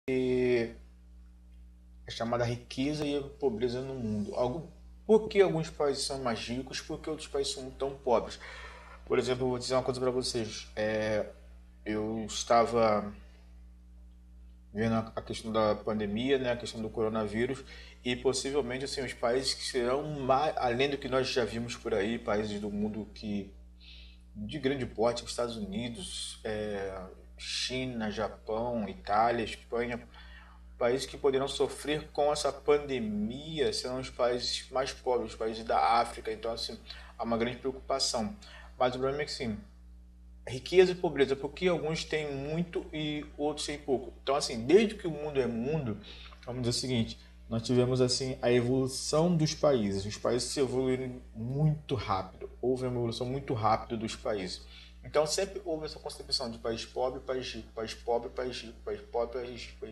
a chamada riqueza e a pobreza no mundo. Por que alguns países são mais ricos, por que outros países são tão pobres? Por exemplo, eu vou dizer uma coisa para vocês. Eu estava vendo a questão da pandemia, né, a questão do coronavírus, e possivelmente assim, os países que serão mais, além do que nós já vimos por aí, países do mundo que de grande porte, Estados Unidos, China, Japão, Itália, Espanha, países que poderão sofrer com essa pandemia serão os países mais pobres, os países da África. Então, assim, há uma grande preocupação. Mas o problema é que, sim, riqueza e pobreza, porque alguns têm muito e outros têm pouco. Então, assim, desde que o mundo é mundo, vamos dizer o seguinte, nós tivemos assim a evolução dos países. Os países se evoluíram muito rápido. Houve uma evolução muito rápida dos países. Então sempre houve essa concepção de país pobre, país rico, país pobre, país rico, país pobre, país rico.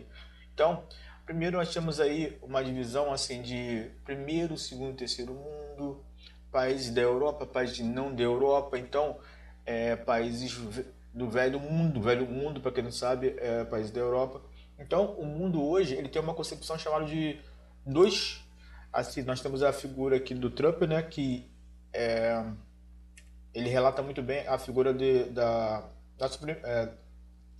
Então, primeiro nós temos aí uma divisão assim de primeiro, segundo, terceiro mundo, países da Europa, países não da Europa. Então, países do velho mundo, para quem não sabe, países da Europa. Então, o mundo hoje ele tem uma concepção chamada de dois. Assim, nós temos a figura aqui do Trump, né, que ele relata muito bem a figura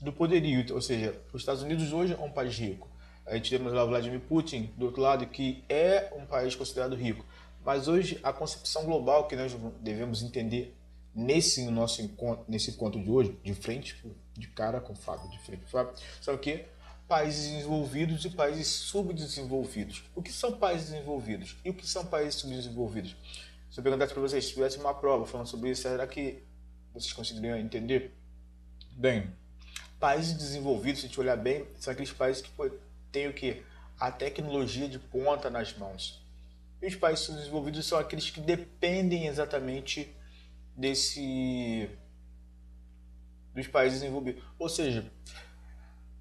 do poderio, ou seja, os Estados Unidos hoje é um país rico. A gente temos lá o Vladimir Putin do outro lado, que é um país considerado rico. Mas hoje a concepção global que nós devemos entender nesse encontro de hoje, de frente, de cara com o Fábio, de frente com o Fábio, são o que? Países desenvolvidos e países subdesenvolvidos. O que são países desenvolvidos e o que são países subdesenvolvidos? Se eu perguntasse para vocês, se tivesse uma prova falando sobre isso, será que vocês conseguiriam entender? Bem, países desenvolvidos, se a gente olhar bem, são aqueles países que têm o quê? A tecnologia de ponta nas mãos. E os países subdesenvolvidos são aqueles que dependem exatamente desse dos países desenvolvidos. Ou seja,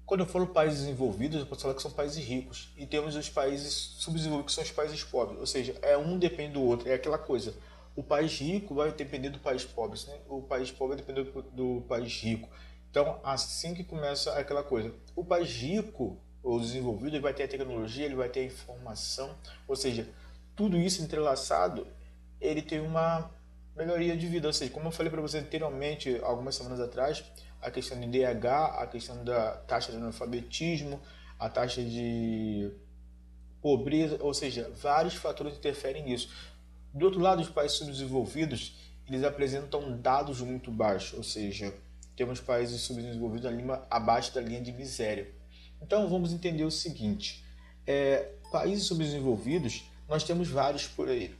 quando eu falo países desenvolvidos, eu posso falar que são países ricos. E temos os países subdesenvolvidos, que são os países pobres. Ou seja, um depende do outro. É aquela coisa. O país rico vai depender do país pobre. Né? O país pobre vai depender do país rico. Então, assim que começa aquela coisa. O país rico, ou desenvolvido, ele vai ter a tecnologia, ele vai ter a informação. Ou seja, tudo isso entrelaçado, ele tem uma melhoria de vida. Ou seja, como eu falei para você anteriormente, algumas semanas atrás, a questão do IDH, a questão da taxa de analfabetismo, a taxa de pobreza, ou seja, vários fatores interferem nisso. Do outro lado, os países subdesenvolvidos, eles apresentam dados muito baixos, ou seja, temos países subdesenvolvidos abaixo da linha de miséria. Então vamos entender o seguinte, países subdesenvolvidos, nós temos vários por aí.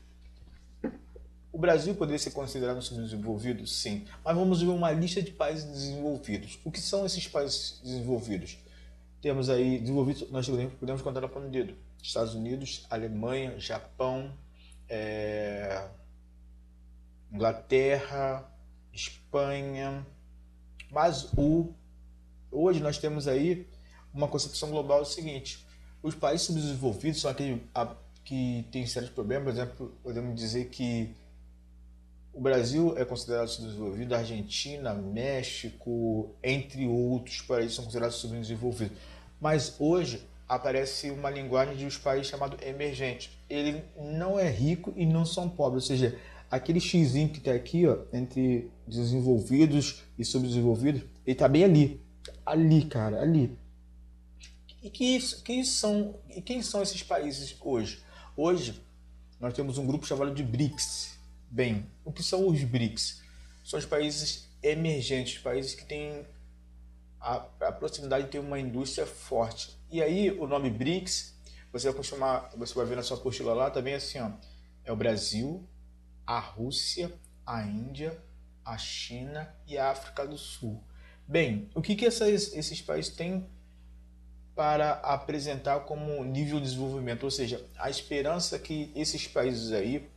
O Brasil poderia ser considerado um subdesenvolvido? Sim. Mas vamos ver uma lista de países desenvolvidos. O que são esses países desenvolvidos? Temos aí desenvolvidos, nós podemos contar na palma do dedo. Estados Unidos, Alemanha, Japão, Inglaterra, Espanha. Mas hoje nós temos aí uma concepção global seguinte. Os países subdesenvolvidos são aqueles que têm sérios problemas. Por exemplo, podemos dizer que o Brasil é considerado subdesenvolvido, a Argentina, México, entre outros países são considerados subdesenvolvidos. Mas hoje aparece uma linguagem de os países chamado emergente. Ele não é rico e não são pobres, ou seja, aquele xizinho que está aqui, ó, entre desenvolvidos e subdesenvolvidos, ele está bem ali, cara, ali. E quem são esses países hoje? Hoje nós temos um grupo chamado de BRICS. Bem, o que são os BRICS? São os países emergentes, países que têm a proximidade de ter uma indústria forte. E aí o nome BRICS, você vai ver na sua apostila lá, também assim, ó, é o Brasil, a Rússia, a Índia, a China e a África do Sul. Bem, o que esses países têm para apresentar como nível de desenvolvimento? Ou seja, a esperança que esses países aí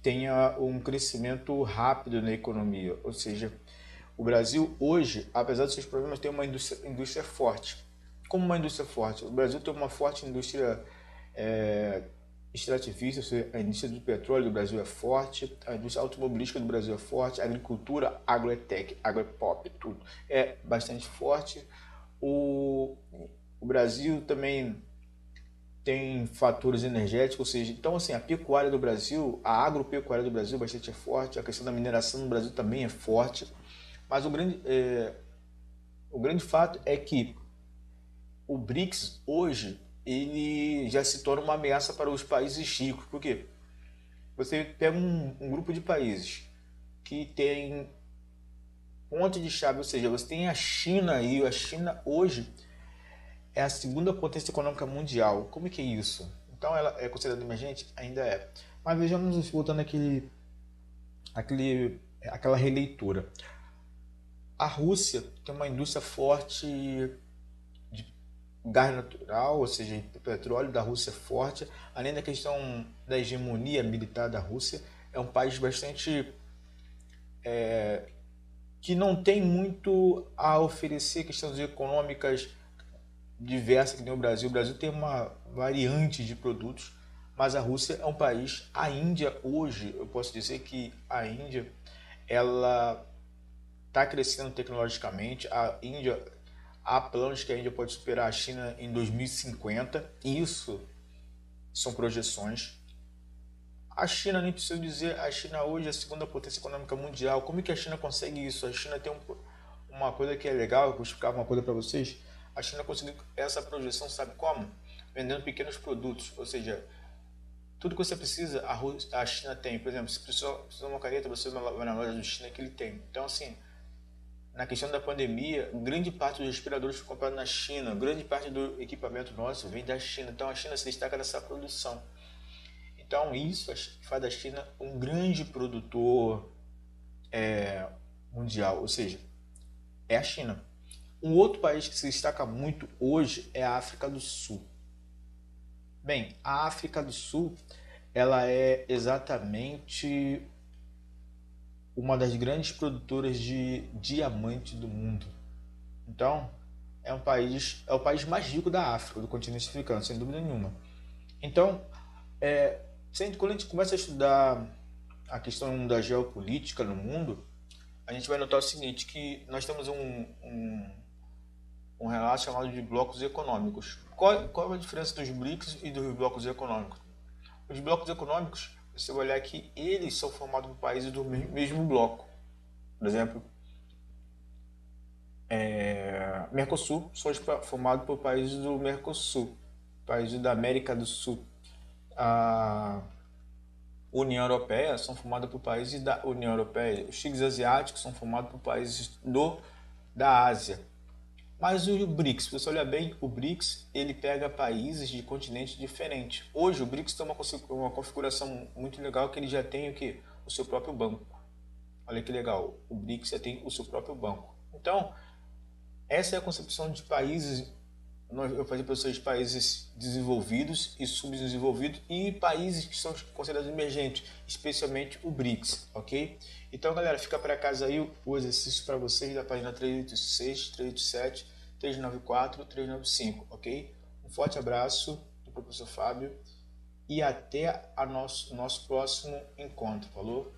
tenha um crescimento rápido na economia. Ou seja, o Brasil hoje, apesar dos seus problemas, tem uma indústria forte. Como uma indústria forte? O Brasil tem uma forte indústria extrativista, ou seja, a indústria do petróleo do Brasil é forte, a indústria automobilística do Brasil é forte, a agricultura, agrotech, agropop, tudo é bastante forte. O Brasil também tem fatores energéticos, ou seja, então assim, a pecuária do Brasil, a agropecuária do Brasil bastante é forte, a questão da mineração no Brasil também é forte, mas o grande fato é que o BRICS hoje ele já se torna uma ameaça para os países ricos. Por quê? Você pega um grupo de países que tem ponte de chave, ou seja, você tem a China aí, a China hoje é a segunda potência econômica mundial. Como é que é isso? Então ela é considerada emergente? Ainda é. Mas vejamos, voltando aquela releitura. A Rússia tem uma indústria forte de gás natural, ou seja, o petróleo da Rússia é forte, além da questão da hegemonia militar da Rússia, é um país bastante que não tem muito a oferecer questões econômicas diversas que nem o Brasil. O Brasil tem uma variante de produtos, mas a Rússia é um país. A Índia hoje, eu posso dizer que a Índia ela está crescendo tecnologicamente. A Índia há planos que a Índia pode superar a China em 2050. Isso são projeções. A China, nem preciso dizer, a China hoje é a segunda potência econômica mundial. Como é que a China consegue isso? A China tem uma coisa que é legal, eu vou explicar uma coisa para vocês. A China conseguiu essa projeção, sabe como? Vendendo pequenos produtos, ou seja, tudo que você precisa, a China tem. Por exemplo, se precisa de uma caneta, você vai na loja da China que ele tem. Então, assim, na questão da pandemia, grande parte dos respiradores foi comprado na China, grande parte do equipamento nosso vem da China. Então, a China se destaca nessa produção. Então, isso faz da China um grande produtor mundial, ou seja, é a China. Um outro país que se destaca muito hoje é a África do Sul. Bem, a África do Sul ela é exatamente uma das grandes produtoras de diamante do mundo. Então, é o país mais rico da África, do continente africano, sem dúvida nenhuma. Então, quando a gente começa a estudar a questão da geopolítica no mundo, a gente vai notar o seguinte, que nós temos um relato chamado de blocos econômicos. Qual a diferença dos BRICS e dos blocos econômicos? Os blocos econômicos, você vai olhar que eles são formados por países do mesmo bloco. Por exemplo, Mercosul são formados por países do Mercosul, países da América do Sul. A União Europeia são formados por países da União Europeia. Os tigres asiáticos são formados por países da Ásia. Mas o BRICS, se você olhar bem, o BRICS ele pega países de continentes diferentes. Hoje o BRICS tem uma configuração muito legal que ele já tem o quê? O seu próprio banco. Olha que legal, o BRICS já tem o seu próprio banco. Então, essa é a concepção de países, eu falei para vocês, países desenvolvidos e subdesenvolvidos e países que são considerados emergentes, especialmente o BRICS, ok? Então, galera, fica para casa aí o exercício para vocês da página 386, 387, 394, 395, ok? Um forte abraço do professor Fábio e até nosso próximo encontro, falou?